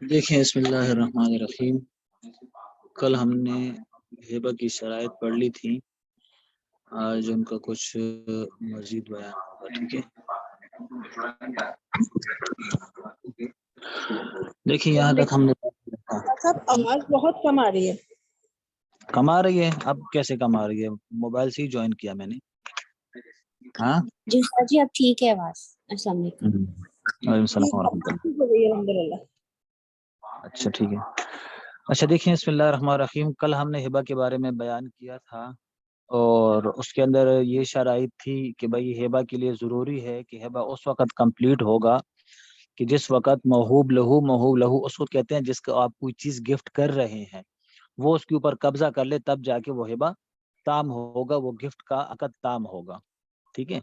دیکھیں، بسم اللہ الرحمن الرحیم. کل ہم نے ہبہ کی شرائط پڑھ لی تھی، آج ان کا کچھ مزید بیان ہوگا. ٹھیک ہے، دیکھیں یہاں تک ہم نے آواز بہت کم آ رہی ہے. کم آ رہی ہے؟ اب کیسے کم آ رہی ہے؟ موبائل سے ہی جوائن کیا میں نے. ہاں جی سر جی، اب ٹھیک ہے آواز. السلام علیکم. وعلیکم السلام ورحمۃ اللہ. الحمدللہ. اچھا ٹھیک ہے. اچھا دیکھیں، بسم اللہ الرحمن الرحیم. کل ہم نے ہبہ کے بارے میں بیان کیا تھا، اور اس کے اندر یہ شرائط تھی کہ بھائی ہبہ کے لیے ضروری ہے کہ ہبہ اس وقت کمپلیٹ ہوگا کہ جس وقت موہوب لہو اس کو کہتے ہیں جس کو آپ کوئی چیز گفٹ کر رہے ہیں، وہ اس کے اوپر قبضہ کر لے، تب جا کے وہ ہبہ تام ہوگا، وہ گفٹ کا عقد تام ہوگا. ٹھیک ہے.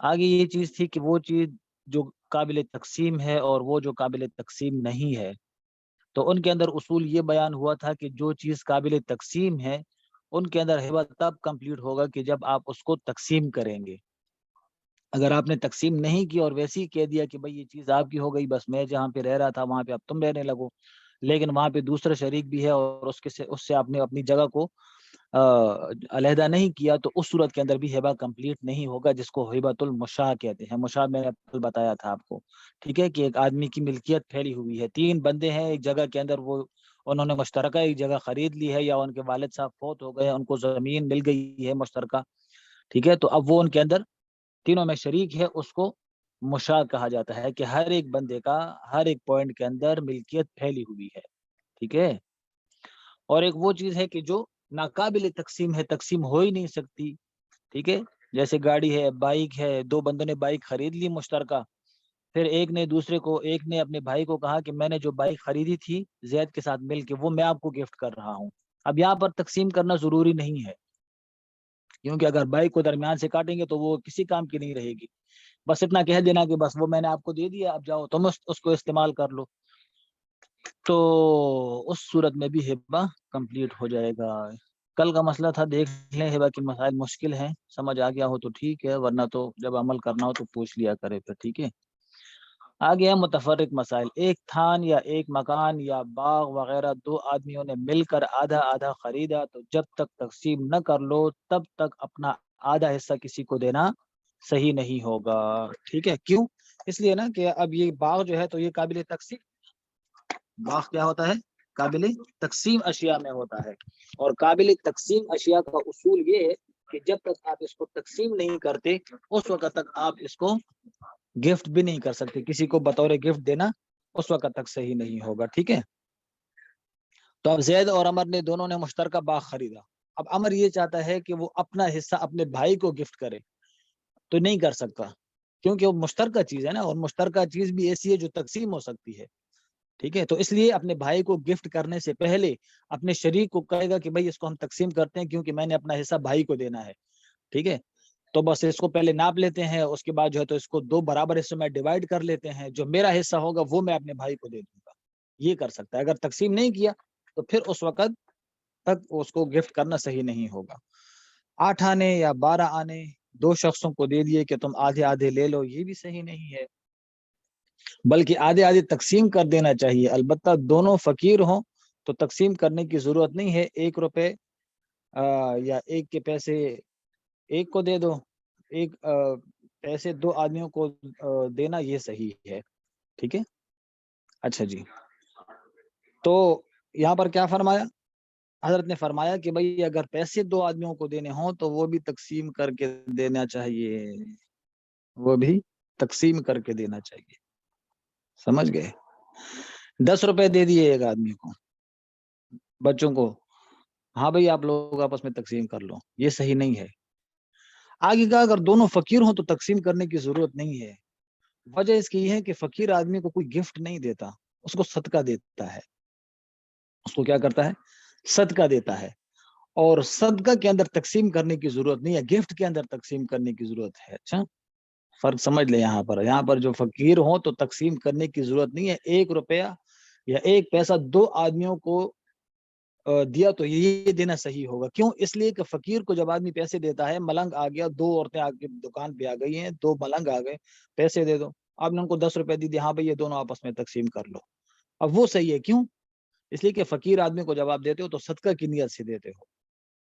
آگے یہ چیز تھی کہ وہ چیز جو قابل تقسیم ہے اور وہ جو قابل تقسیم نہیں ہے، تو ان کے اندر اصول یہ بیان ہوا تھا کہ جو چیز قابل تقسیم ہے ان کے اندر ہبہ تب کمپلیٹ ہوگا کہ جب آپ اس کو تقسیم کریں گے. اگر آپ نے تقسیم نہیں کی اور ویسے ہی کہہ دیا کہ بھائی یہ چیز آپ کی ہو گئی، بس میں جہاں پہ رہ رہا تھا وہاں پہ اب تم رہنے لگو، لیکن وہاں پہ دوسرا شریک بھی ہے اور اس سے آپ نے اپنی جگہ کو علیحدہ نہیں کیا، تو اس صورت کے اندر بھی ہبہ کمپلیٹ نہیں ہوگا، جس کو ہبۃ المشاع کہتے ہیں. مشاع میں نے بتایا تھا آپ کو. ٹھیک ہے، کہ ایک آدمی کی ملکیت پھیلی ہوئی ہے، 3 بندے ہیں ایک جگہ کے اندر، وہ انہوں نے مشترکہ ایک جگہ خرید لی ہے، یا ان کے والد صاحب فوت ہو گئے، ان کو زمین مل گئی ہے مشترکہ. ٹھیک ہے، تو اب وہ ان کے اندر تینوں میں شریک ہے، اس کو مشاع کہا جاتا ہے کہ ہر ایک بندے کا ہر ایک پوائنٹ کے اندر ملکیت پھیلی ہوئی ہے. ٹھیک ہے. اور ایک وہ چیز ہے کہ جو ناقابل تقسیم ہے، تقسیم ہو ہی نہیں سکتی. ٹھیک ہے، جیسے گاڑی ہے، بائک ہے، 2 بندوں نے بائک خرید لی مشترکہ، پھر ایک نے اپنے بھائی کو کہا کہ میں نے جو بائک خریدی تھی زید کے ساتھ مل کے، وہ میں آپ کو گفٹ کر رہا ہوں. اب یہاں پر تقسیم کرنا ضروری نہیں ہے، کیونکہ اگر بائک کو درمیان سے کاٹیں گے تو وہ کسی کام کی نہیں رہے گی. بس اتنا کہہ دینا کہ بس وہ میں نے آپ کو دے دیا، اب جاؤ تم اس کو استعمال کر لو، تو اس صورت میں بھی ہبہ کمپلیٹ ہو جائے گا. کل کا مسئلہ تھا، دیکھ لیں. ہبہ کے مسائل مشکل ہیں، سمجھ آ گیا ہو تو ٹھیک ہے، ورنہ تو جب عمل کرنا ہو تو پوچھ لیا کرے پھر. ٹھیک ہے. آگے ہیں متفرق مسائل. ایک تھان یا ایک مکان یا باغ وغیرہ 2 آدمیوں نے مل کر آدھا آدھا خریدا، تو جب تک تقسیم نہ کر لو تب تک اپنا آدھا حصہ کسی کو دینا صحیح نہیں ہوگا. ٹھیک ہے. کیوں؟ اس لیے نا کہ اب یہ باغ جو ہے تو یہ قابل تقسیم، باغ کیا ہوتا ہے؟ قابل تقسیم اشیاء میں ہوتا ہے. اور قابل تقسیم اشیاء کا اصول یہ ہے کہ جب تک آپ اس کو تقسیم نہیں کرتے اس وقت تک آپ اس کو گفٹ بھی نہیں کر سکتے. کسی کو بطور گفٹ دینا اس وقت تک صحیح نہیں ہوگا. ٹھیک ہے. تو اب زید اور عمر نے دونوں نے مشترکہ باغ خریدا. اب عمر یہ چاہتا ہے کہ وہ اپنا حصہ اپنے بھائی کو گفٹ کرے، تو نہیں کر سکتا، کیونکہ وہ مشترکہ چیز ہے نا، اور مشترکہ چیز بھی ایسی ہے جو تقسیم ہو سکتی ہے. ٹھیک ہے. تو اس لیے اپنے بھائی کو گفٹ کرنے سے پہلے اپنے شریک کو کہے گا کہ بھائی اس کو ہم تقسیم کرتے ہیں، کیونکہ میں نے اپنا حصہ بھائی کو دینا ہے. ٹھیک ہے. تو بس اس کو پہلے ناپ لیتے ہیں، اس کے بعد جو ہے تو اس کو 2 برابر حصوں میں ڈیوائیڈ کر لیتے ہیں، جو میرا حصہ ہوگا وہ میں اپنے بھائی کو دے دوں گا. یہ کر سکتا ہے. اگر تقسیم نہیں کیا تو پھر اس وقت تک اس کو گفٹ کرنا صحیح نہیں ہوگا. 8 آنے یا 12 آنے 2 شخصوں کو دے دیے کہ تم آدھے آدھے لے لو، یہ بھی صحیح نہیں ہے، بلکہ آدھے آدھے تقسیم کر دینا چاہیے. البتہ دونوں فقیر ہوں تو تقسیم کرنے کی ضرورت نہیں ہے. 1 روپے یا 1 کے پیسے 1 کو دے دو، 1 پیسے 2 آدمیوں کو دینا، یہ صحیح ہے. ٹھیک ہے. اچھا جی، تو یہاں پر کیا فرمایا؟ حضرت نے فرمایا کہ بھئی اگر پیسے 2 آدمیوں کو دینے ہوں تو وہ بھی تقسیم کر کے دینا چاہیے، وہ بھی تقسیم کر کے دینا چاہیے. سمجھ گئے؟ 10 روپے دے دیے ایک آدمی کو، بچوں کو، ہاں بھئی آپ لوگ آپس میں تقسیم کر لو، یہ صحیح نہیں ہے. آگے کا اگر دونوں فقیر ہوں تو تقسیم کرنے کی ضرورت نہیں ہے. وجہ اس کی یہ ہے کہ فقیر آدمی کو کوئی گفٹ نہیں دیتا، اس کو صدقہ دیتا ہے. اس کو کیا کرتا ہے؟ صدقہ دیتا ہے. اور صدقہ کے اندر تقسیم کرنے کی ضرورت نہیں ہے، گفٹ کے اندر تقسیم کرنے کی ضرورت ہے. اچھا فرق سمجھ لیں. یہاں پر جو فقیر ہوں تو تقسیم کرنے کی ضرورت نہیں ہے. 1 روپیہ یا 1 پیسہ 2 آدمیوں کو دیا تو یہ دینا صحیح ہوگا. کیوں؟ اس لیے کہ فقیر کو جب آدمی پیسے دیتا ہے، ملنگ آ گیا، 2 عورتیں آ کے دکان پہ آ گئی ہیں، 2 ملنگ آ گئے، پیسے دے دو، آپ نے ان کو 10 روپے دی، ہاں بھائی یہ دونوں آپس میں تقسیم کر لو. اب وہ صحیح ہے. کیوں؟ اس لیے کہ فقیر آدمی کو جب آپ دیتے ہو تو صدقہ کی نیت سے دیتے ہو.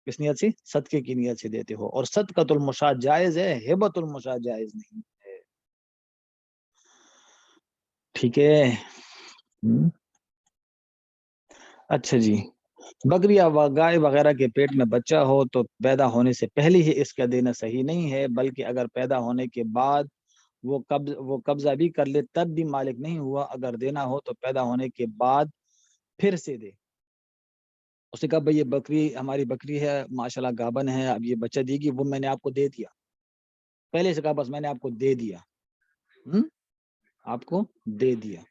کس نیت سے؟ صدقے کی نیت سے دیتے ہو. اور صدقۃ المشاۃ جائز ہے، ہبۃ المشاۃ جائز نہیں ہے. ٹھیک ہے. اچھا جی. بکری یا گائے وغیرہ کے پیٹ میں بچہ ہو تو پیدا ہونے سے پہلے ہی اس کا دینا صحیح نہیں ہے، بلکہ اگر پیدا ہونے کے بعد وہ قبضہ بھی کر لے تب بھی مالک نہیں ہوا. اگر دینا ہو تو پیدا ہونے کے بعد پھر سے دے. اس نے کہا بھئی یہ بکری ہماری بکری ہے، ماشاءاللہ گابن ہے، اب یہ بچہ دے گی، وہ میں نے آپ کو دے دیا. پہلے سے کہا بس میں نے آپ کو دے دیا، آپ کو دے دیا.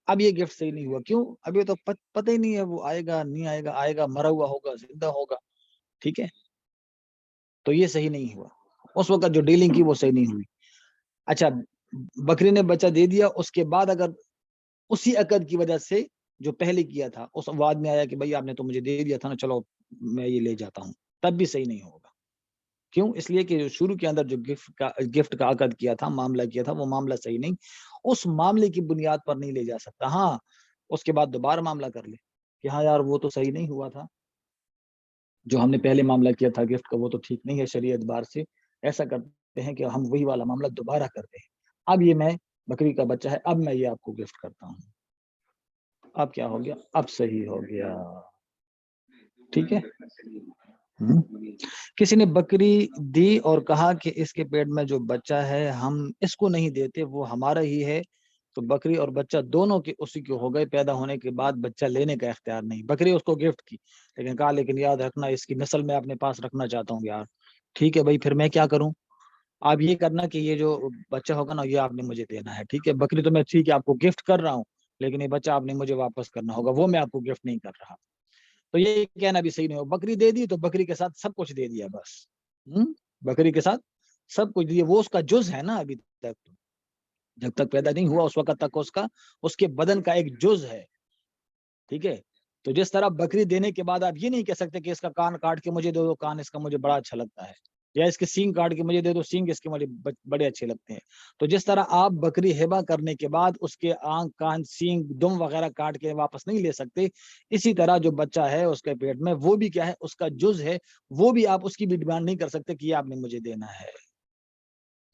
اب یہ گفٹ صحیح نہیں ہوا. کیوں؟ اب یہ تو پتہ ہی نہیں ہے وہ آئے گا نہیں آئے گا، آئے گا مرا ہوا ہوگا زندہ ہوگا. ٹھیک ہے، تو یہ صحیح نہیں ہوا. اس وقت جو ڈیلنگ کی وہ صحیح نہیں ہوئی. اچھا، بکری نے بچہ دے دیا، اس کے بعد اگر اسی عقد کی وجہ سے جو پہلے کیا تھا اس بعد میں آیا کہ بھئی آپ نے تو مجھے دے دیا تھا نا، چلو میں یہ لے جاتا ہوں، تب بھی صحیح نہیں ہوگا. کیوں؟ اس لیے کہ جو شروع کے اندر جو گفٹ کا عقد کیا تھا، معاملہ کیا تھا، وہ معاملہ صحیح نہیں. اس معاملے کی بنیاد پر نہیں لے جا سکتا. ہاں اس کے بعد دوبارہ معاملہ کر لے کہ ہاں یار وہ تو صحیح نہیں ہوا تھا، جو ہم نے پہلے معاملہ کیا تھا گفٹ کا وہ تو ٹھیک نہیں ہے شریعت بار سے. ایسا کرتے ہیں کہ ہم وہی والا معاملہ دوبارہ کرتے ہیں. اب یہ میں بکری کا بچہ ہے، اب میں یہ آپ کو گفٹ کرتا ہوں. اب کیا ہو گیا؟ اب صحیح ہو گیا. ٹھیک ہے. کسی نے بکری دی اور کہا کہ اس کے پیٹ میں جو بچہ ہے ہم اس کو نہیں دیتے، وہ ہمارا ہی ہے، تو بکری اور بچہ دونوں کے اسی کے ہو گئے. پیدا ہونے کے بعد بچہ لینے کا اختیار نہیں. بکری اس کو گفٹ کی لیکن کہا لیکن یاد رکھنا اس کی نسل میں اپنے پاس رکھنا چاہتا ہوں یار. ٹھیک ہے بھائی، پھر میں کیا کروں؟ آپ یہ کرنا کہ یہ جو بچہ ہوگا نا یہ آپ نے مجھے دینا ہے. ٹھیک ہے، بکری تو میں ٹھیک ہے آپ کو گفٹ کر رہا ہوں، لیکن یہ بچہ آپ نے مجھے واپس کرنا ہوگا، وہ میں آپ کو گفٹ نہیں کر رہا. تو یہ کہنا بھی صحیح نہیں ہو. بکری دے دی تو بکری کے ساتھ سب کچھ دے دیا بس. بکری کے ساتھ سب کچھ دیا، وہ اس کا جز ہے نا. ابھی تک جب تک پیدا نہیں ہوا اس وقت تک اس کے بدن کا ایک جز ہے. ٹھیک ہے. تو جس طرح بکری دینے کے بعد آپ یہ نہیں کہہ سکتے کہ اس کا کان کاٹ کے مجھے دے دو، کان اس کا مجھے بڑا اچھا لگتا ہے، یا اس کے سینگ کاٹ کے مجھے دے دو، سینگ اس کے مجھے بڑے اچھے لگتے ہیں. تو جس طرح آپ بکری ہبہ کرنے کے بعد اس کے آنکھ کان سینگ دم وغیرہ کاٹ کے واپس نہیں لے سکتے، اسی طرح جو بچہ ہے اس کے پیٹ میں وہ بھی کیا ہے؟ اس کا جز ہے، وہ بھی آپ اس کی بھی ڈیمانڈ نہیں کر سکتے کہ یہ آپ نے مجھے دینا ہے.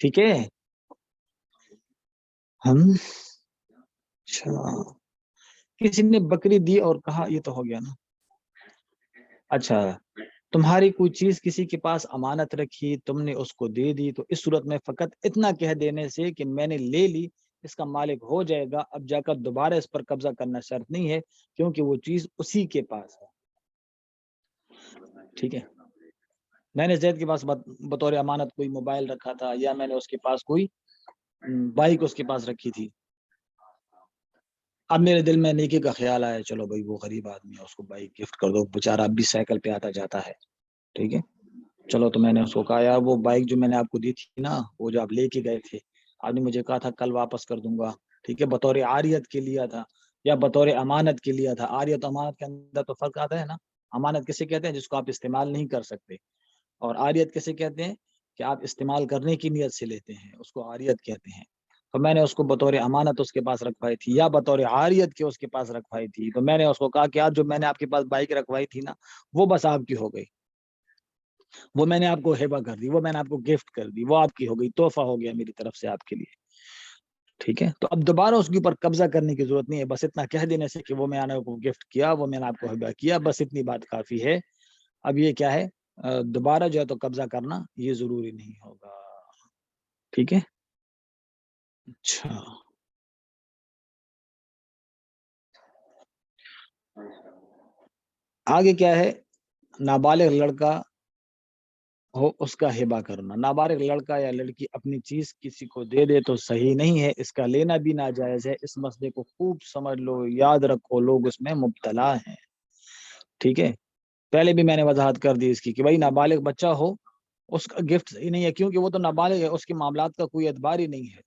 ٹھیک ہے. اچھا، کسی نے بکری دی اور کہا، یہ تو ہو گیا نا. اچھا، تمہاری کوئی چیز کسی کے پاس امانت رکھی، تم نے اس کو دے دی، تو اس صورت میں فقط اتنا کہہ دینے سے کہ میں نے لے لی، اس کا مالک ہو جائے گا. اب جا کر دوبارہ اس پر قبضہ کرنا شرط نہیں ہے، کیونکہ وہ چیز اسی کے پاس ہے. ٹھیک ہے. میں نے زید کے پاس بطور امانت کوئی موبائل رکھا تھا، یا میں نے اس کے پاس کوئی بائک اس کے پاس رکھی تھی. اب میرے دل میں نیکی کا خیال آیا، چلو بھائی وہ غریب آدمی ہے اس کو بائک گفٹ کر دو، بیچارہ اب بھی سائیکل پہ آتا جاتا ہے. ٹھیک ہے. چلو تو میں نے اس کو کہا یار وہ بائک جو میں نے آپ کو دی تھی نا، وہ جو آپ لے کے گئے تھے، آپ نے مجھے کہا تھا کل واپس کر دوں گا. ٹھیک ہے. بطور عاریت کے لیا تھا یا بطور امانت کے لیا تھا. عاریت و امانت کے اندر تو فرق آتا ہے نا. امانت کسے کہتے ہیں؟ جس کو آپ استعمال نہیں کر سکتے. اور عاریت کسے کہتے ہیں؟ کہ آپ استعمال کرنے کی نیت سے لیتے ہیں، اس کو عاریت کہتے ہیں. تو میں نے اس کو بطور امانت اس کے پاس رکھوائی تھی یا بطور عاریت کے اس کے پاس رکھوائی تھی. تو میں نے اس کو کہا کہ آج جو میں نے آپ کے پاس بائک رکھوائی تھی نا، وہ بس آپ کی ہو گئی، وہ میں نے آپ کو ہبہ کر دی، وہ میں نے آپ کو گفٹ کر دی، وہ آپ کی ہو گئی، تحفہ ہو گیا میری طرف سے آپ کے لیے. ٹھیک ہے. تو اب دوبارہ اس کے اوپر قبضہ کرنے کی ضرورت نہیں ہے، بس اتنا کہہ دینے سے کہ وہ میں نے آپ کو گفٹ کیا، وہ میں نے آپ کو ہبہ کیا، بس اتنی بات کافی ہے. اب یہ کیا ہے؟ دوبارہ جو ہے تو قبضہ کرنا یہ ضروری نہیں ہوگا. ٹھیک ہے. اچھا، آگے کیا ہے؟ نابالغ لڑکا ہو اس کا ہبہ کرنا. نابالغ لڑکا یا لڑکی اپنی چیز کسی کو دے دے تو صحیح نہیں ہے، اس کا لینا بھی ناجائز ہے. اس مسئلے کو خوب سمجھ لو، یاد رکھو، لوگ اس میں مبتلا ہیں. ٹھیک ہے. پہلے بھی میں نے وضاحت کر دی اس کی کہ بھائی نابالغ بچہ ہو اس کا گفٹ صحیح نہیں ہے، کیونکہ وہ تو نابالغ ہے، اس کے معاملات کا کوئی اعتبار ہی نہیں ہے.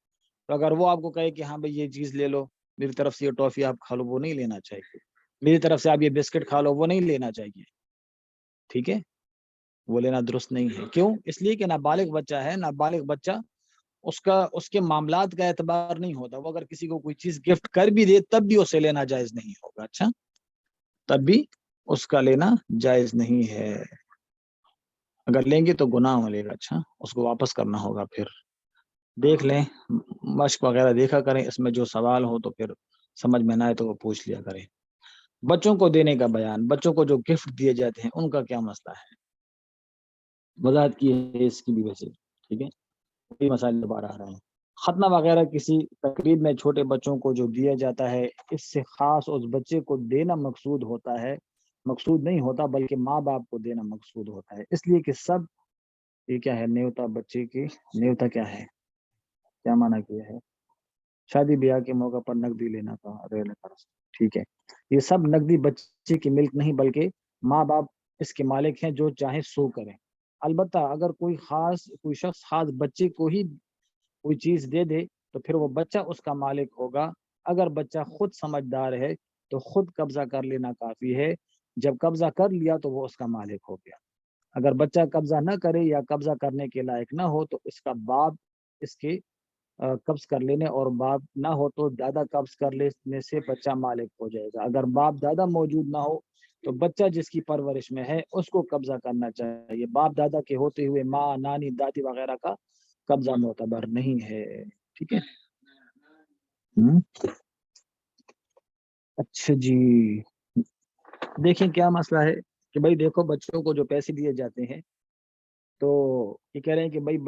تو اگر وہ آپ کو کہے کہ ہاں بھائی یہ چیز لے لو، میری طرف سے یہ ٹافی آپ کھا لو، وہ نہیں لینا چاہیے. میری طرف سے آپ یہ بسکٹ کھا لو، وہ نہیں لینا چاہیے. ٹھیک ہے. وہ لینا درست نہیں ہے. کیوں؟ اس لیے کہ نابالغ بچہ ہے. نابالغ بچہ اس کے معاملات کا اعتبار نہیں ہوتا. وہ اگر کسی کو کوئی چیز گفٹ کر بھی دے تب بھی اسے لینا جائز نہیں ہوگا. اچھا تب بھی اس کا لینا جائز نہیں ہے. اگر لیں گے تو گناہ ملے گا. اچھا اس کو واپس کرنا ہوگا. پھر دیکھ لیں مشق وغیرہ دیکھا کریں, اس میں جو سوال ہو تو پھر سمجھ میں نہ آئے تو وہ پوچھ لیا کریں. بچوں کو دینے کا بیان, بچوں کو جو گفٹ دیے جاتے ہیں ان کا کیا مسئلہ ہے, وضاحت کی ہے اس کی بھی ویسے. ٹھیک ہے, یہ مسائل دوبارہ آ رہے ہیں. ختنہ وغیرہ کسی تقریب میں چھوٹے بچوں کو جو دیا جاتا ہے, اس سے خاص اس بچے کو دینا مقصود ہوتا ہے, مقصود نہیں ہوتا بلکہ ماں باپ کو دینا مقصود ہوتا ہے, اس لیے کہ سب یہ کیا ہے نیوتا, بچے کی نیوتا کیا ہے, کیا معنی کیا ہے, شادی بیاہ کے موقع پر نقدی لینا کا ریل قرض. ٹھیک ہے, یہ سب نقدی بچے کی ملک نہیں بلکہ ماں باپ اس کے مالک ہیں, جو چاہے سو کریں. البتہ اگر کوئی شخص خاص بچے کو ہی کوئی چیز دے دے تو پھر وہ بچہ اس کا مالک ہوگا. اگر بچہ خود سمجھدار ہے تو خود قبضہ کر لینا کافی ہے. جب قبضہ کر لیا تو وہ اس کا مالک ہو گیا. اگر بچہ قبضہ نہ کرے یا قبضہ کرنے کے لائق نہ ہو تو اس کا باپ اس کے قبض کر لینے, اور باپ نہ ہو تو دادا قبض کر لینے سے بچہ مالک ہو جائے گا. اگر باپ دادا موجود نہ ہو تو بچہ جس کی پرورش میں ہے اس کو قبضہ کرنا چاہیے. باپ دادا کے ہوتے ہوئے ماں, نانی, دادی وغیرہ کا قبضہ معتبر نہیں ہے. ٹھیک ہے. اچھا جی, دیکھیں کیا مسئلہ ہے کہ بھائی دیکھو بچوں کو جو پیسے دیے جاتے ہیں تو یہ کہہ رہے ہیں کہ بھائی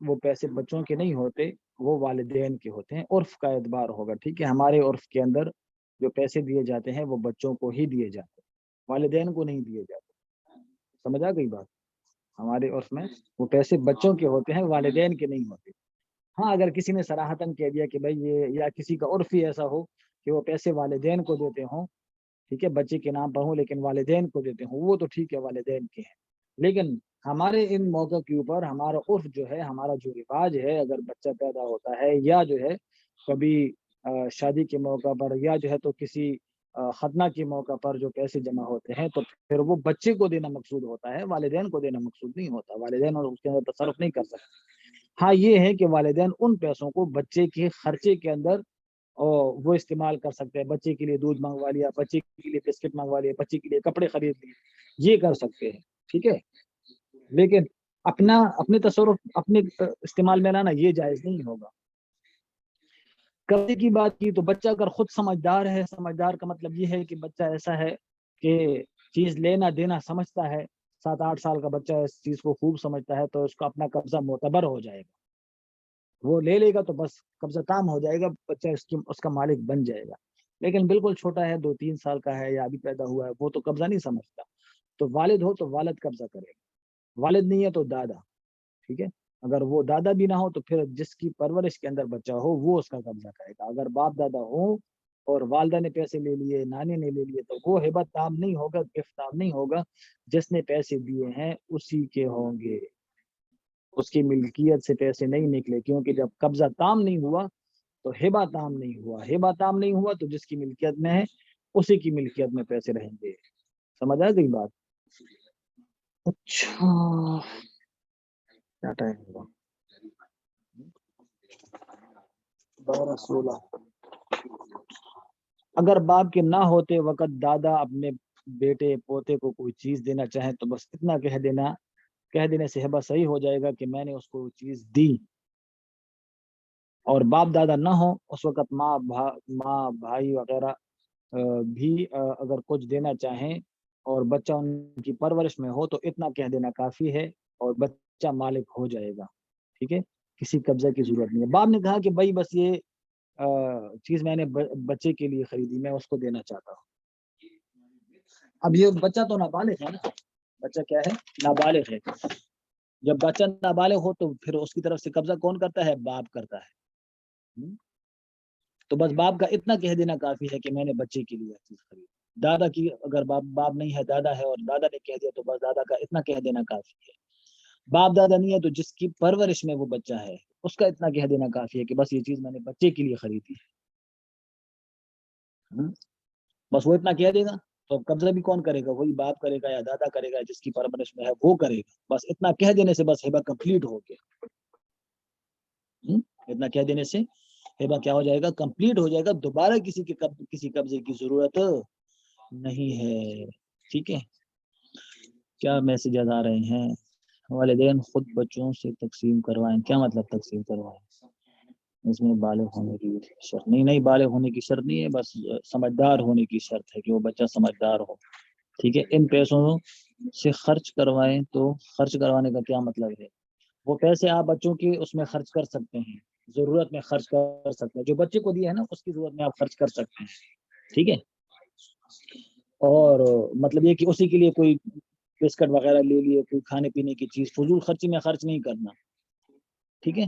وہ پیسے بچوں کے نہیں ہوتے, وہ والدین کے ہوتے ہیں. عرف کا اعتبار ہوگا. ٹھیک ہے, ہمارے عرف کے اندر جو پیسے دیے جاتے ہیں وہ بچوں کو ہی دیے جاتے ہیں, والدین کو نہیں دیے جاتے. سمجھ آ گئی بات. ہمارے عرف میں وہ پیسے بچوں کے ہوتے ہیں, والدین کے نہیں ہوتے. ہاں اگر کسی نے صراحتاً کہہ دیا کہ بھائی یہ, یا کسی کا عرف ہی ایسا ہو کہ وہ پیسے والدین کو دیتے ہوں, ٹھیک ہے, بچے کے نام پر ہوں لیکن والدین کو دیتے ہوں, وہ تو ٹھیک ہے والدین کے ہیں. لیکن ہمارے ان موقع کے اوپر ہمارا عرف جو ہے, ہمارا جو رواج ہے, اگر بچہ پیدا ہوتا ہے یا جو ہے کبھی شادی کے موقع پر یا جو ہے تو کسی ختنہ کے موقع پر جو پیسے جمع ہوتے ہیں تو پھر وہ بچے کو دینا مقصود ہوتا ہے, والدین کو دینا مقصود نہیں ہوتا. والدین اور اس کے اندر تصرف نہیں کر سکتے. ہاں یہ ہے کہ والدین ان پیسوں کو بچے کے خرچے کے اندر وہ استعمال کر سکتے ہیں. بچے کے لیے دودھ منگوا لیا, بچے کے لیے بسکٹ منگوا لیا, بچے کے لیے کپڑے خرید لیے, یہ کر سکتے ہیں. ٹھیک ہے, لیکن اپنے تصرف اپنے استعمال میں لانا یہ جائز نہیں ہوگا. قبضے کی بات کی تو بچہ اگر خود سمجھدار ہے, سمجھدار کا مطلب یہ ہے کہ بچہ ایسا ہے کہ چیز لینا دینا سمجھتا ہے, 7-8 سال کا بچہ اس چیز کو خوب سمجھتا ہے, تو اس کو اپنا قبضہ معتبر ہو جائے گا. وہ لے لے گا تو بس قبضہ تام ہو جائے گا, بچہ اس کا مالک بن جائے گا. لیکن بالکل چھوٹا ہے, 2-3 سال کا ہے یا ابھی پیدا ہوا ہے, وہ تو قبضہ نہیں سمجھتا. تو والد ہو تو والد قبضہ کرے گا, والد نہیں ہے تو دادا. ٹھیک ہے, اگر وہ دادا بھی نہ ہو تو پھر جس کی پرورش کے اندر بچہ ہو وہ اس کا قبضہ کرے گا. اگر باپ دادا ہو اور والدہ نے پیسے لے لیے, نانی نے لے لیے, تو وہ ہبہ تام نہیں ہوگا, گفٹ تام نہیں ہوگا. جس نے پیسے دیے ہیں اسی کے ہوں گے, اس کی ملکیت سے پیسے نہیں نکلے, کیونکہ جب قبضہ تام نہیں ہوا تو ہبہ تام نہیں ہوا. ہبہ تام نہیں ہوا تو جس کی ملکیت میں ہے اسی کی ملکیت میں پیسے رہیں گے. سمجھ آ گئی بات. اچھا کیا ٹائم ہوا, 12:16. اگر باپ کے نہ ہوتے وقت دادا اپنے بیٹے پوتے کو کوئی چیز دینا چاہیں تو بس اتنا کہہ دینے سے ہبہ صحیح ہو جائے گا کہ میں نے اس کو چیز دی. اور باپ دادا نہ ہو اس وقت ماں بھائی وغیرہ بھی اگر کچھ دینا چاہیں اور بچہ ان کی پرورش میں ہو تو اتنا کہہ دینا کافی ہے اور بچہ مالک ہو جائے گا. ٹھیک ہے, کسی قبضہ کی ضرورت نہیں ہے. باپ نے کہا کہ بھائی بس یہ چیز میں نے بچے کے لیے خریدی, میں اس کو دینا چاہتا ہوں. اب یہ بچہ تو نابالغ ہے نا, بچہ کیا ہے, نابالغ ہے. جب بچہ نابالغ ہو تو پھر اس کی طرف سے قبضہ کون کرتا ہے, باپ کرتا ہے. تو بس باپ کا اتنا کہہ دینا کافی ہے کہ میں نے بچے کے لیے چیز خریدی. دادا کی اگر باپ نہیں ہے, دادا ہے اور دادا نے کہہ دیا تو بس دادا کا اتنا کہہ دینا کافی ہے. باپ دادا نہیں ہے تو جس کی پرورش میں وہ بچہ ہے اس کا اتنا کہہ دینا کافی ہے کہ بس یہ چیز میں نے بچے کے لیے خریدی ہے. بس وہ اتنا کہہ دے گا تو قبضہ بھی کون کرے گا, وہی باپ کرے گا یا دادا کرے گا, جس کی پرورش میں ہے وہ کرے گا. بس اتنا کہہ دینے سے بس ہبہ کمپلیٹ ہو گیا. اتنا کہہ دینے سے ہبہ کیا ہو جائے گا؟ کمپلیٹ ہو جائے گا، دوبارہ کسی قبضے کی ضرورت نہیں ہے. ٹھیک ہے. کیا میسیجز آ رہے ہیں؟ والدین خود بچوں سے تقسیم کروائیں. کیا مطلب تقسیم کروائیں؟ اس میں بالغ ہونے کی شرط نہیں بالغ ہونے کی شرط نہیں ہے، بس سمجھدار ہونے کی شرط ہے کہ وہ بچہ سمجھدار ہو. ٹھیک ہے. ان پیسوں سے خرچ کروائیں. تو خرچ کروانے کا کیا مطلب ہے؟ وہ پیسے آپ بچوں کی اس میں خرچ کر سکتے ہیں، ضرورت میں خرچ کر سکتے ہیں. جو بچے کو دیا ہے نا اس کی ضرورت میں آپ خرچ کر سکتے ہیں. ٹھیک ہے. اور مطلب یہ کہ اسی کے لیے کوئی بسکٹ وغیرہ لے لیے، کوئی کھانے پینے کی چیز فضول خرچی میں خرچ نہیں کرنا. ٹھیک ہے.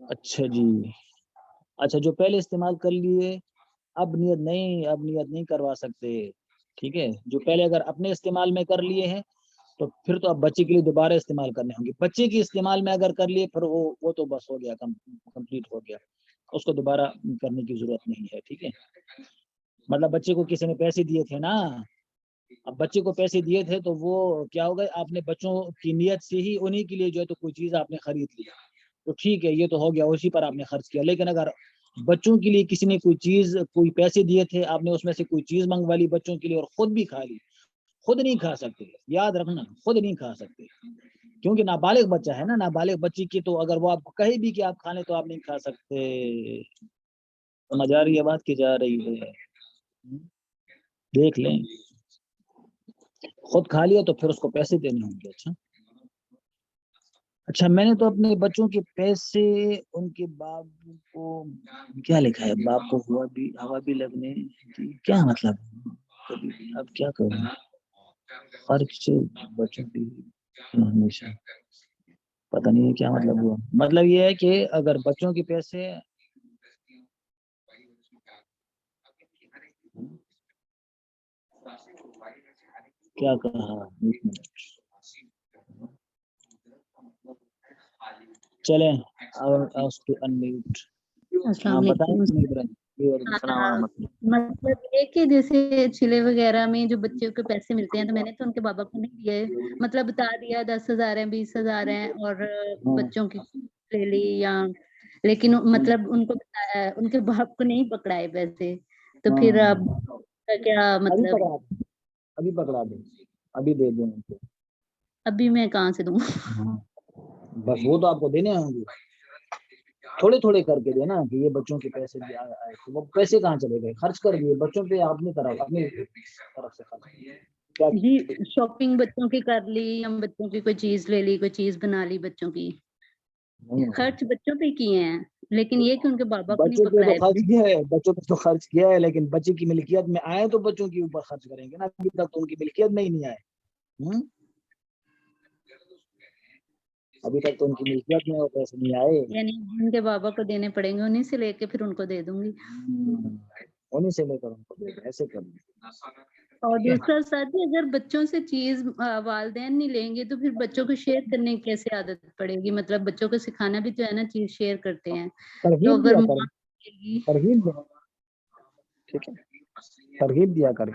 اچھا جی. اچھا جو پہلے استعمال کر لیے اب نیت نہیں کروا سکتے. ٹھیک ہے. جو پہلے اگر اپنے استعمال میں کر لیے ہیں تو پھر تو اب بچے کے لیے دوبارہ استعمال کرنے ہوں گے. بچے کی استعمال میں اگر کر لیے پھر وہ تو بس ہو گیا، کمپلیٹ ہو گیا، اس کو دوبارہ کرنے کی ضرورت نہیں ہے. ٹھیک ہے. مطلب بچے کو کسی نے پیسے دیے تھے نا، اب بچے کو پیسے دیے تھے تو وہ کیا ہوگا، آپ نے بچوں کی نیت سے ہی انہی کے لیے جو ہے تو کوئی چیز آپ نے خرید لی تو ٹھیک ہے، یہ تو ہو گیا، اسی پر آپ نے خرچ کیا. لیکن اگر بچوں کے لیے کسی نے کوئی پیسے دیے تھے، آپ نے اس میں سے کوئی چیز منگوا لی بچوں کے لیے اور خود بھی کھا لی، خود نہیں کھا سکتے، یاد رکھنا، خود نہیں کھا سکتے کیونکہ نابالغ بچہ ہے نا. نابالغ بچی کی تو اگر وہ آپ کو کہے بھی کہ آپ کھا لیں تو آپ نہیں کھا سکتے. سمجھ آ رہی ہے بات کی جا رہی ہے؟ دیکھ لیں. خود کھا لیا تو پھر اس کو پیسے دینے ہوں گے. اچھا میں نے تو اپنے بچوں کے پیسے ان کے باپ کو، کیا لکھا ہے، باپ کو ہوا بھی لگنے دی. کیا مطلب؟ اب کیا کروں؟ خرچ بچوں کی ہمیشہ، پتہ نہیں کیا مطلب ہوا. مطلب یہ ہے کہ اگر بچوں کے پیسے کیا کہا، چلیں انمیوٹ. السلام علیکم. مطلب یہ کہ جیسے چلے وغیرہ میں جو بچوں کے پیسے ملتے ہیں تو میں نے تو ان کے بابا کو نہیں دیے، مطلب بتا دیا 10,000 ہیں 20,000 ہیں اور بچوں کی لے لی، یا لیکن مطلب ان کو بتایا، ان کے باپ کو نہیں پکڑائے پیسے، تو پھر اب کیا مطلب؟ ابھی پکڑا دیں، ابھی دے دیں ان کو. ابھی میں کہاں سے دوں؟ بس وہ تو آپ کو دینے ہوں گے، تھوڑے تھوڑے کر کے دینا کہ یہ بچوں کے پیسے بھی آئے. وہ پیسے کہاں چلے گئے؟ خرچ کر دیے بچوں پہ اپنی طرف سے خرچ. جی شاپنگ بچوں کی کر لی، ہم بچوں کی کوئی چیز لے لی، کوئی چیز بنا لی بچوں کی، خرچ بچوں پہ کیے ہیں، لیکن یہ کہ ان کے بابا کو نہیں بچوں پہ تو پکڑایا. خرچ کیا ہے، بچوں پہ تو خرچ کیا ہے، لیکن بچے کی ملکیت میں آئے تو بچوں کے اوپر خرچ کریں گے نا. ابھی تک تو ان کی ملکیت میں ہی نہیں آئے. ابھی تک تو ان کی ملکیت میں وہ پیسے نہیں آئے، یعنی ان کے بابا کو دینے پڑیں گے، انہیں سے لے کے پھر ان کو دے دوں گی. انہیں سے لے کر ان کو دے دیں، ایسے کر دیں. اور دوسرا ساتھی، اگر بچوں سے چیز والدین نہیں لیں گے تو پھر بچوں کو شیئر کرنے کی کیسے عادت پڑے گی؟ مطلب بچوں کو سکھانا بھی تو ہے نا، چیز شیئر کرتے ہیں تو ترغیب اگر دیا ماں کریں، گی. ترغیب دیں. ٹھیک ہے، ترغیب دیا کریں.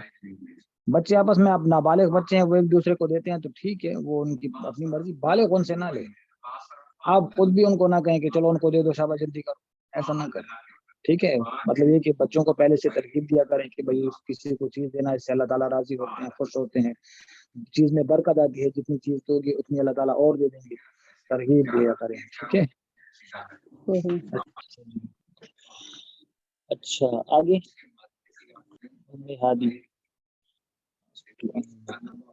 بچے آپس میں، اب نابالغ بچے ہیں وہ ایک دوسرے کو دیتے ہیں تو ٹھیک ہے، وہ ان کی اپنی مرضی. بالغ ان سے نہ لیں، آپ خود بھی ان کو نہ کہیں کہ چلو ان کو دے دو شاباش جلدی کرو، ایسا نہ کریں. ٹھیک ہے. مطلب یہ کہ بچوں کو پہلے سے ترغیب دیا کریں کہ بھائی کسی کو چیز دینا، اس سے اللہ تعالیٰ راضی ہوتے ہیں، خوش ہوتے ہیں، چیز میں برکت آتی ہے، جتنی چیز تو ہوگی اتنی اللہ تعالیٰ اور دے دیں گے. ترغیب دیا کریں. ٹھیک ہے. اچھا آگے ہادی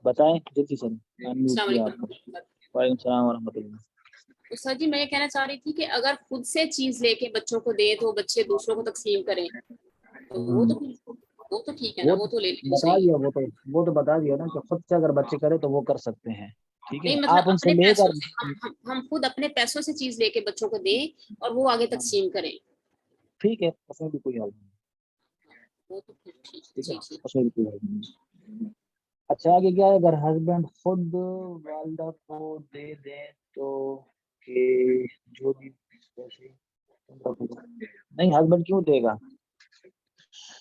بتائیں جلدی سے. وعلیکم السلام ورحمۃ اللہ. استاد جی میں یہ کہنا چاہ رہی تھی کہ اگر خود سے چیز لے کے بچوں کو دے تو بچے دوسروں کو تقسیم کریں تو وہ تو ٹھیک ہے نا، وہ تو لے لیں. بتا دیا، وہ تو بتا دیا نا کہ خود سے اگر بچے کرے تو وہ کر سکتے ہیں. ٹھیک ہے. نہیں مطلب آپ ان سے اپنے لے پیسوں کر سے ہم خود اپنے پیسوں سے چیز لے کے بچوں کو دیں اور وہ آگے تقسیم کریں. ٹھیک ہے، اس میں بھی کوئی حل نہیں. وہ تو ٹھیک ہے، اس میں بھی کوئی حل نہیں. اچھا آگے کیا ہے، اگر ہسبینڈ خود والدہ کو دے دیں تو کہ جو بھی نہیں، ہسبینڈ کیوں دے گا؟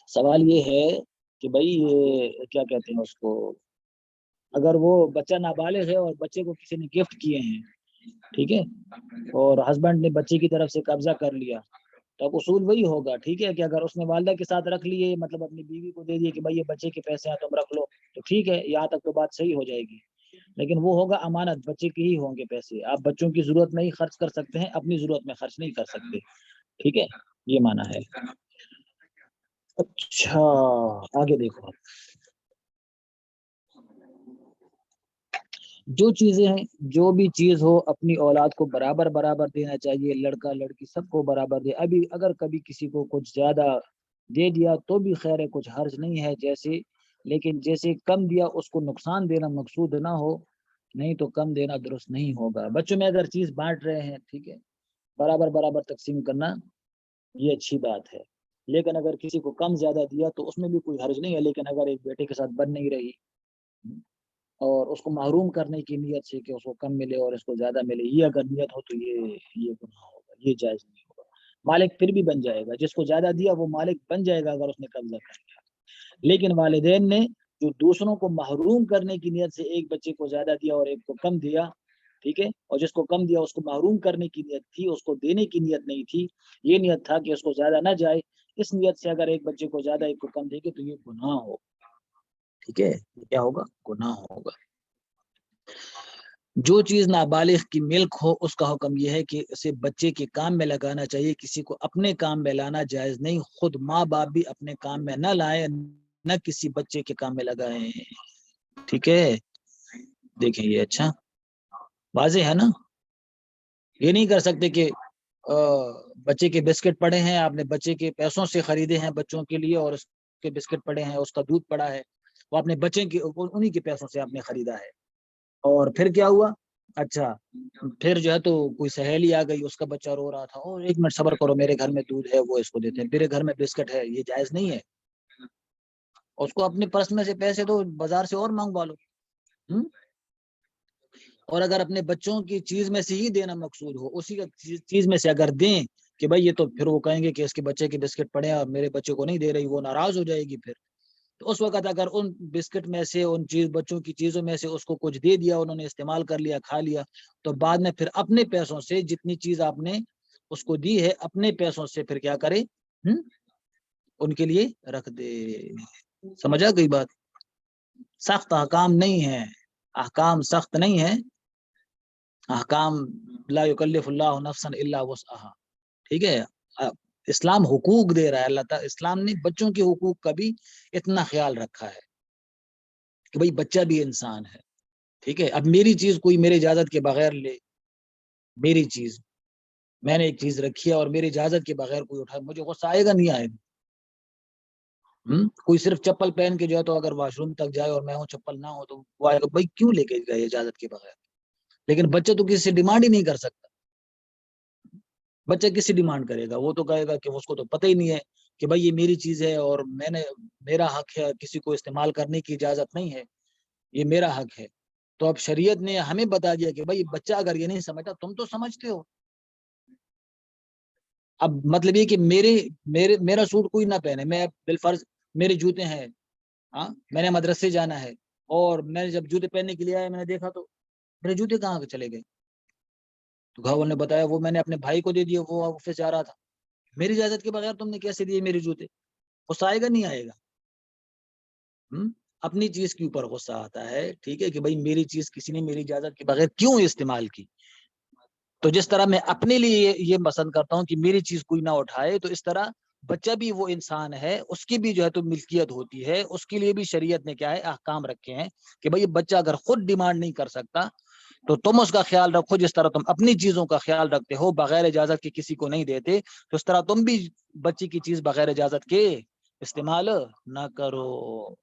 سوال یہ ہے کہ بھائی یہ کیا کہتے ہیں اس کو، اگر وہ بچہ نابالغ ہے اور بچے کو کسی نے گفٹ کیے ہیں ٹھیک ہے، اور ہسبینڈ نے بچے کی طرف سے قبضہ کر لیا تو اب اصول وہی ہوگا، ٹھیک ہے، کہ اگر اس نے والدہ کے ساتھ رکھ لیے، مطلب اپنی بیوی کو دے دیے کہ بھائی یہ بچے کے پیسے ہیں تم رکھ لو، تو ٹھیک ہے، یہاں تک تو بات صحیح ہو جائے گی، لیکن وہ ہوگا امانت، بچے کے ہی ہوں گے پیسے، آپ بچوں کی ضرورت نہیں خرچ کر سکتے ہیں، اپنی ضرورت میں خرچ نہیں کر سکتے، ٹھیک ہے، یہ معنی ہے۔ اچھا آگے دیکھو آپ، جو چیزیں ہیں، جو بھی چیز ہو اپنی اولاد کو برابر برابر دینا چاہیے، لڑکا لڑکی سب کو برابر دے، ابھی اگر کبھی کسی کو کچھ زیادہ دے دیا تو بھی خیر ہے، کچھ حرج نہیں ہے، جیسے، لیکن جیسے کم دیا اس کو نقصان دینا مقصود نہ ہو، نہیں تو کم دینا درست نہیں ہوگا۔ بچوں میں اگر چیز بانٹ رہے ہیں، ٹھیک ہے، برابر برابر تقسیم کرنا یہ اچھی بات ہے، لیکن اگر کسی کو کم زیادہ دیا تو اس میں بھی کوئی حرج نہیں ہے، لیکن اگر ایک بیٹے کے ساتھ بن نہیں رہی اور اس کو محروم کرنے کی نیت سے کہ اس کو کم ملے اور اس کو زیادہ ملے، یہ اگر نیت ہو تو یہ گناہ ہوگا، یہ جائز نہیں ہوگا۔ مالک پھر بھی بن جائے گا، جس کو زیادہ دیا وہ مالک بن جائے گا اگر اس نے قبضہ کر لیا، لیکن والدین نے جو دوسروں کو محروم کرنے کی نیت سے ایک بچے کو زیادہ دیا اور ایک کو کم دیا، ٹھیک ہے، اور جس کو کم دیا اس کو محروم کرنے کی نیت تھی، اس کو دینے کی نیت نہیں تھی، یہ نیت تھا کہ اس کو زیادہ نہ جائے، اس نیت سے اگر ایک بچے کو زیادہ ایک کو کم دے گے تو یہ گناہ ہو، ٹھیک ہے، کیا ہوگا؟ گناہ ہوگا۔ جو چیز نابالغ کی ملک ہو اس کا حکم یہ ہے کہ اسے بچے کے کام میں لگانا چاہیے، کسی کو اپنے کام میں لانا جائز نہیں، خود ماں باپ بھی اپنے کام میں نہ لائیں، نہ کسی بچے کے کام میں لگائیں، ٹھیک ہے، دیکھیں یہ اچھا واضح ہے نا، یہ نہیں کر سکتے کہ بچے کے بسکٹ پڑے ہیں، آپ نے بچے کے پیسوں سے خریدے ہیں بچوں کے لیے، اور اس کے بسکٹ پڑے ہیں، اس کا دودھ پڑا ہے، وہ اپنے بچے کے انہی کے پیسوں سے آپ نے خریدا ہے، اور پھر کیا ہوا؟ اچھا پھر جو ہے تو کوئی سہیلی آ گئی، اس کا بچہ رو رہا تھا، اور ایک منٹ صبر کرو، میرے گھر میں دودھ ہے وہ اس کو دیتے ہیں، میرے گھر میں بسکٹ ہے، یہ جائز نہیں ہے، اس کو اپنے پرس میں سے پیسے دو، بازار سے اور منگوا لو، اور اگر اپنے بچوں کی چیز میں سے ہی دینا مقصود ہو، اسی چیز میں سے اگر دیں کہ بھائی یہ تو پھر وہ کہیں گے کہ اس کے بچے کے بسکٹ پڑے ہیں اور میرے بچے کو نہیں دے رہی، وہ ناراض ہو جائے گی، پھر تو اس وقت اگر ان بسکٹ میں سے، ان بچوں کی چیزوں میں سے اس کو کچھ دے دیا، انہوں نے استعمال کر لیا، کھا لیا، تو بعد میں پھر اپنے پیسوں سے جتنی چیز آپ نے اس کو دی ہے، اپنے پیسوں سے پھر کیا کرے؟ ان کے لیے رکھ دے۔ سمجھا گئی بات؟ سخت احکام نہیں ہے، احکام سخت نہیں ہے، احکام لا یکلف اللہ نفسا الا وسعها، ٹھیک ہے، اسلام حقوق دے رہا ہے، اللہ تعالیٰ اسلام نے بچوں کے حقوق کا بھی اتنا خیال رکھا ہے کہ بھئی بچہ بھی انسان ہے، ٹھیک ہے، اب میری چیز کوئی میرے اجازت کے بغیر لے، میری چیز میں نے ایک چیز رکھی ہے اور میری اجازت کے بغیر کوئی اٹھائے، مجھے غصہ آئے گا نہیں آئے گا؟ کوئی صرف چپل پہن کے جو ہے تو اگر واش روم تک جائے اور میں ہوں چپل نہ ہو تو وہ آئے گا بھائی کیوں لے کے گئے اجازت کے بغیر؟ لیکن بچہ تو کسی سے ڈیمانڈ ہی نہیں کر سکتا، بچہ کس سے ڈیمانڈ کرے گا؟ وہ تو کہے گا کہ اس کو تو پتہ ہی نہیں ہے کہ بھائی یہ میری چیز ہے اور میرا حق ہے، کسی کو استعمال کرنے کی اجازت نہیں ہے، یہ میرا حق ہے۔ تو اب شریعت نے ہمیں بتا دیا کہ بھائی بچہ اگر یہ نہیں سمجھتا، تم تو سمجھتے ہو، اب مطلب یہ کہ میرا سوٹ کوئی نہ پہنے، میں بالفرض میرے جوتے ہیں، ہاں میں نے مدرسے جانا ہے، اور میں جب جوتے پہننے کے لیے آیا میں نے دیکھا تو میرے جوتے کہاں چلے گئے؟ تو گھر والوں نے بتایا وہ میں نے اپنے بھائی کو دے دیا، وہ آفس جا رہا تھا، میری اجازت کے بغیر تم نے کیسے دیے میرے جوتے؟ غصہ آئے گا نہیں آئے گا؟ اپنی چیز کے اوپر غصہ آتا ہے، ٹھیک ہے، کہ بھائی میری چیز کسی نے میری اجازت کے بغیر کیوں استعمال کی؟ تو جس طرح میں اپنے لیے یہ پسند کرتا ہوں کہ میری چیز کوئی نہ اٹھائے، تو اس طرح بچہ بھی وہ انسان ہے، اس کی بھی جو ہے تو ملکیت ہوتی ہے، اس کے لیے بھی شریعت نے کیا ہے احکام رکھے ہیں کہ بھائی بچہ اگر خود ڈیمانڈ نہیں کر سکتا تو تم اس کا خیال رکھو، جس طرح تم اپنی چیزوں کا خیال رکھتے ہو، بغیر اجازت کے کسی کو نہیں دیتے، تو اس طرح تم بھی بچے کی چیز بغیر اجازت کے استعمال نہ کرو۔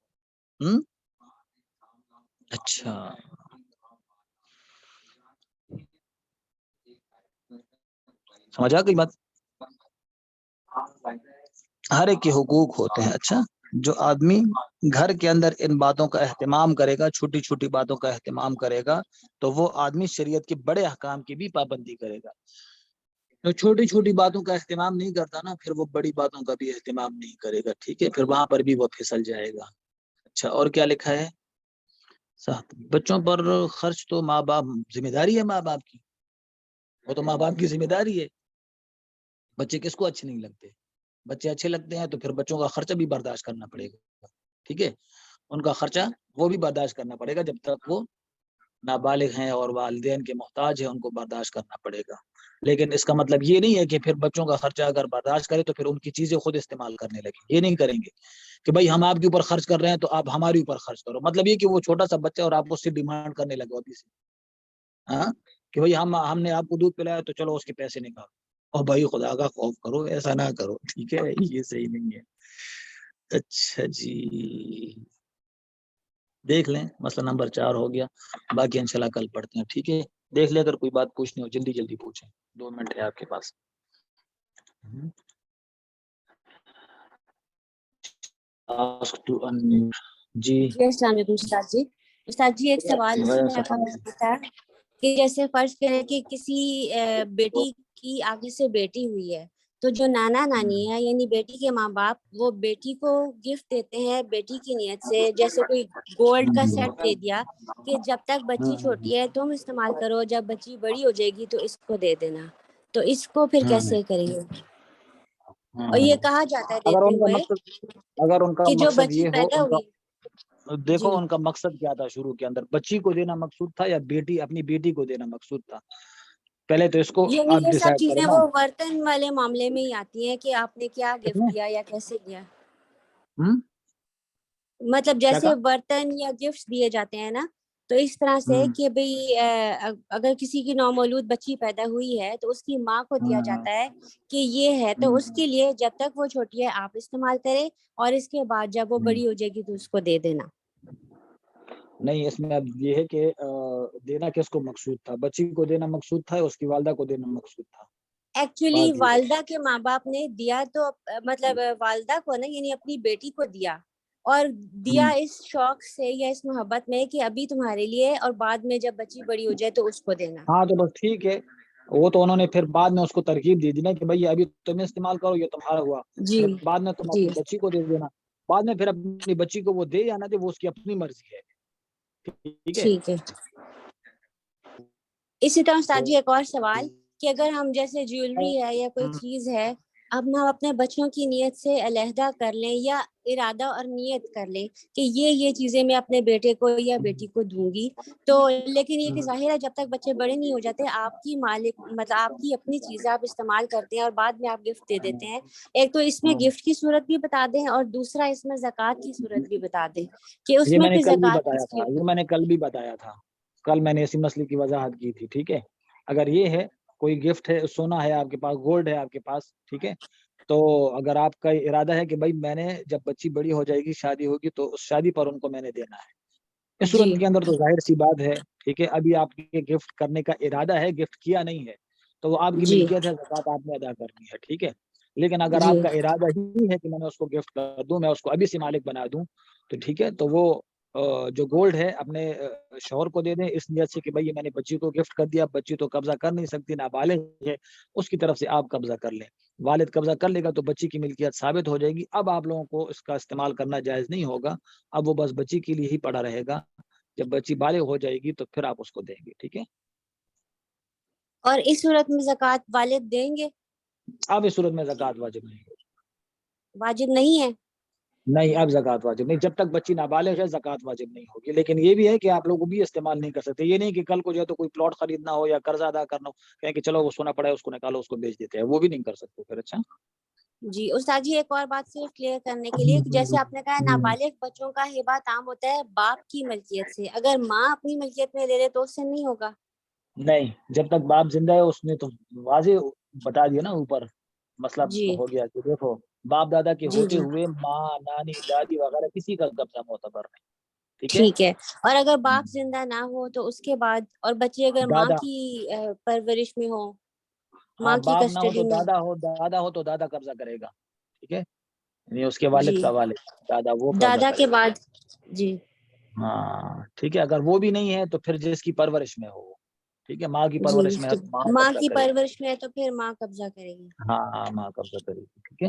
اچھا سمجھا گئی بات؟ ہر ایک کے حقوق ہوتے ہیں۔ اچھا جو آدمی گھر کے اندر ان باتوں کا اہتمام کرے گا، چھوٹی چھوٹی باتوں کا اہتمام کرے گا، تو وہ آدمی شریعت کے بڑے احکام کی بھی پابندی کرے گا۔ تو چھوٹی چھوٹی باتوں کا اہتمام نہیں کرتا نا، پھر وہ بڑی باتوں کا بھی اہتمام نہیں کرے گا، ٹھیک ہے، پھر وہاں پر بھی وہ پھسل جائے گا۔ اچھا اور کیا لکھا ہے؟ بچوں پر خرچ تو ماں باپ ذمہ داری ہے ماں باپ کی، وہ تو ماں باپ کی ذمہ داری ہے. بچے کس کو اچھے نہیں لگتے؟ بچے اچھے لگتے ہیں تو پھر بچوں کا خرچہ بھی برداشت کرنا پڑے گا. ٹھیک ہے، ان کا خرچہ وہ بھی برداشت کرنا پڑے گا. جب تک وہ نابالغ ہیں اور والدین کے محتاج ہیں ان کو برداشت کرنا پڑے گا. لیکن اس کا مطلب یہ نہیں ہے کہ پھر بچوں کا خرچہ اگر برداشت کرے تو پھر ان کی چیزیں خود استعمال کرنے لگے. یہ نہیں کریں گے کہ بھائی ہم آپ کے اوپر خرچ کر رہے ہیں تو آپ ہمارے اوپر خرچ کرو. مطلب یہ کہ وہ چھوٹا سا بچہ اور آپ اس سے ڈیمانڈ کرنے لگے ابھی سے. ہاں کہ بھائی ہم نے آپ کو دودھ پلایا تو چلو اس کے پیسے نکالو. اور بھائی خدا کا خوف کرو، ایسا نہ کرو. ٹھیک ہے، یہ صحیح نہیں ہے. اچھا جی، دیکھ لیں مسئلہ نمبر 4 ہو گیا. باقی انشاءاللہ کل پڑھتے ہیں. ٹھیک ہے، دیکھ لیں اگر کوئی بات پوچھنی ہو جلدی جلدی پوچھیں. 2 منٹ ہے آپ کے پاس. جی السلام علیکم استاد جی. استاد جی ایک سوال اس میں تھا کہ جیسے فرض کریں کہ کسی بیٹی کی آگے سے بیٹی ہوئی ہے تو جو نانا نانی ہے یعنی بیٹی کے ماں باپ وہ بیٹی کو گفٹ دیتے ہیں بیٹی کی نیت سے، جیسے کوئی گولڈ کا سیٹ دے دیا کہ جب تک بچی چھوٹی ہے تم استعمال کرو، جب بچی بڑی ہو جائے گی تو اس کو دے دینا. تو اس کو پھر کیسے کریں گے؟ اور یہ کہا جاتا ہے اگر دیتے ان کا ہوئے مقصد اگر ان کا کہ جو مقصد بچی یہ ہو، پیدا ان کا ہوئی دیکھو جی ان کا مقصد کیا تھا. شروع کے اندر بچی کو دینا مقصود تھا یا بیٹی اپنی بیٹی کو دینا مقصود تھا؟ پہلے تو اس کو یعنی آپ یہ سب ڈیسائیڈ چیزیں کرو وہ نا. برتن والے معاملے میں ہی آتی ہیں کہ آپ نے کیا گفٹ دیا یا کیسے دیا. مطلب کیا جیسے کہا؟ برتن یا گفٹ دیے جاتے ہیں نا، تو اس طرح سے کہ بھئی اگر کسی کی نومولود بچی پیدا ہوئی ہے تو اس کی ماں کو دیا جاتا ہے کہ یہ ہے تو اس کے لیے جب تک وہ چھوٹی ہے آپ استعمال کریں اور اس کے بعد جب وہ بڑی ہو جائے گی تو اس کو دے دینا. نہیں، اس میں اب یہ ہے کہ دینا کس کو مقصود تھا؟ بچی کو دینا مقصود تھا، اس کی والدہ کو دینا مقصود تھا. ایکچولی والدہ کے ماں باپ نے دیا تو مطلب والدہ کو نا یعنی اپنی بیٹی کو دیا، اور دیا اس شوق سے یا اس محبت میں کہ ابھی تمہارے لیے اور بعد میں جب بچی بڑی ہو جائے تو اس کو دینا. ہاں تو بس ٹھیک ہے، وہ تو انہوں نے پھر بعد میں اس کو ترغیب دی نا کہ بھائی ابھی تم استعمال کرو، یہ تمہارا ہوا. جی پھر بعد میں تم جی اپنی بچی کو دے دینا. بعد میں پھر اپنی بچی کو وہ دے یا نہ دے وہ اس کی اپنی مرضی ہے. ٹھیک ہے. اسی طرح استاد جی ایک اور سوال کہ اگر ہم جیسے جیولری ہے یا کوئی چیز ہے اب ہم اپنے بچوں کی نیت سے علیحدہ کر لیں یا ارادہ اور نیت کر لیں کہ یہ چیزیں میں اپنے بیٹے کو یا بیٹی کو دوں گی، تو لیکن یہ کہ ظاہر ہے جب تک بچے بڑے نہیں ہو جاتے آپ کی مالک مطلب آپ کی اپنی چیزیں آپ استعمال کرتے ہیں اور بعد میں آپ گفٹ دے دیتے ہیں. ایک تو اس میں گفٹ کی صورت بھی بتا دیں اور دوسرا اس میں زکوٰۃ کی صورت بھی بتا دیں کہ اس یہ میں میں نے پھر کل بھی زکوٰۃ بتایا کس کی تھا. یہ میں نے کل بھی بتایا تھا. کل میں نے اسی مسئلے کی وضاحت کی تھی. ٹھیک ہے، اگر یہ ہے کوئی گفٹ ہے، سونا ہے آپ کے پاس، گولڈ ہے آپ کے پاس، ٹھیک ہے، تو اگر آپ کا ارادہ ہے کہ بھائی میں نے جب بچی بڑی ہو جائے گی شادی ہوگی تو اس شادی پر ان کو میں نے دینا ہے، اس جی صورت کے اندر تو ظاہر سی بات ہے. ٹھیک ہے، ابھی آپ کے گفٹ کرنے کا ارادہ ہے، گفٹ کیا نہیں ہے تو وہ آپ کی جی ملکیت ہے، زکوٰۃ آپ نے ادا کرنی ہے. ٹھیک ہے، لیکن اگر جی آپ کا ارادہ ہی ہے کہ میں نے اس کو گفٹ کر دوں، میں اس کو ابھی سے مالک بنا دوں، تو ٹھیک ہے، تو وہ جو گولڈ ہے اپنے شوہر کو دے دیں اس نیت سے کہ بھائی میں نے بچی کو گفٹ کر دیا. بچی تو قبضہ کر نہیں سکتی، نابالغ ہے، اس کی طرف سے آپ قبضہ کر لیں. والد قبضہ کر لے گا تو بچی کی ملکیت ثابت ہو جائے گی. اب آپ لوگوں کو اس کا استعمال کرنا جائز نہیں ہوگا، اب وہ بس بچی کے لیے ہی پڑا رہے گا. جب بچی بالغ ہو جائے گی تو پھر آپ اس کو دیں گے. ٹھیک ہے، اور اس صورت میں زکوٰۃ والد دیں گے؟ اب اس صورت میں زکوٰۃ واجب نہیں ہے. واجب نہیں ہے؟ نہیں، اب زکوٰۃ واجب نہیں. جب تک بچی نابالغ ہے زکوٰۃ واجب نہیں ہوگی. لیکن یہ بھی ہے کہ آپ لوگ بھی استعمال نہیں کر سکتے. یہ نہیں کہ کل کو جو ہے تو کوئی پلاٹ خریدنا ہو یا قرضہ ادا کرنا ہو کہیں کہ چلو وہ سونا پڑا ہے اس کو نکالو اس کو بیچ دیتے ہیں، وہ بھی نہیں کر سکتے پھر. اچھا جی استاد جی ایک اور بات صرف کلیئر کرنے کے لیے کہ جیسے آپ نے کہا نابالغ بچوں کا ہبہ عام ہوتا ہے باپ کی ملکیت سے، اگر ماں اپنی ملکیت میں دے دے تو اس سے نہیں ہوگا؟ نہیں، جب تک باپ زندہ ہے اس نے تو واضح بتا دیا نا اوپر مسئلہ جی ہو گیا کہ دیکھو باپ دادا کے جی ہوتے جی ہوئے ماں نانی دادی وغیرہ کسی کا قبضہ معتبر نہیں. ٹھیک ہے. اور اگر باپ زندہ نہ ہو تو اس کے بعد اور بچے اگر ماں دادا، کی پرورش میں ہو، ہاں ماں کی باپ نہ ہو تو کسٹڈی میں، دادا ہو تو دادا قبضہ کرے گا. ٹھیک ہے، یعنی اس کے والد جی کا والد دادا وہ قبضہ دادا کے کرے گا. بعد جی ہاں ٹھیک ہے، اگر وہ بھی نہیں ہے تو پھر جس کی پرورش میں ہو. ٹھیک ہے، ماں کی جی پرورش میں ہے تو ماں ماں قبضہ کی کرے گی. پرورش میں ہے تو پھر ماں قبضہ کرے گی. ہاں ماں قبضہ کرے گی. ٹھیک ہے،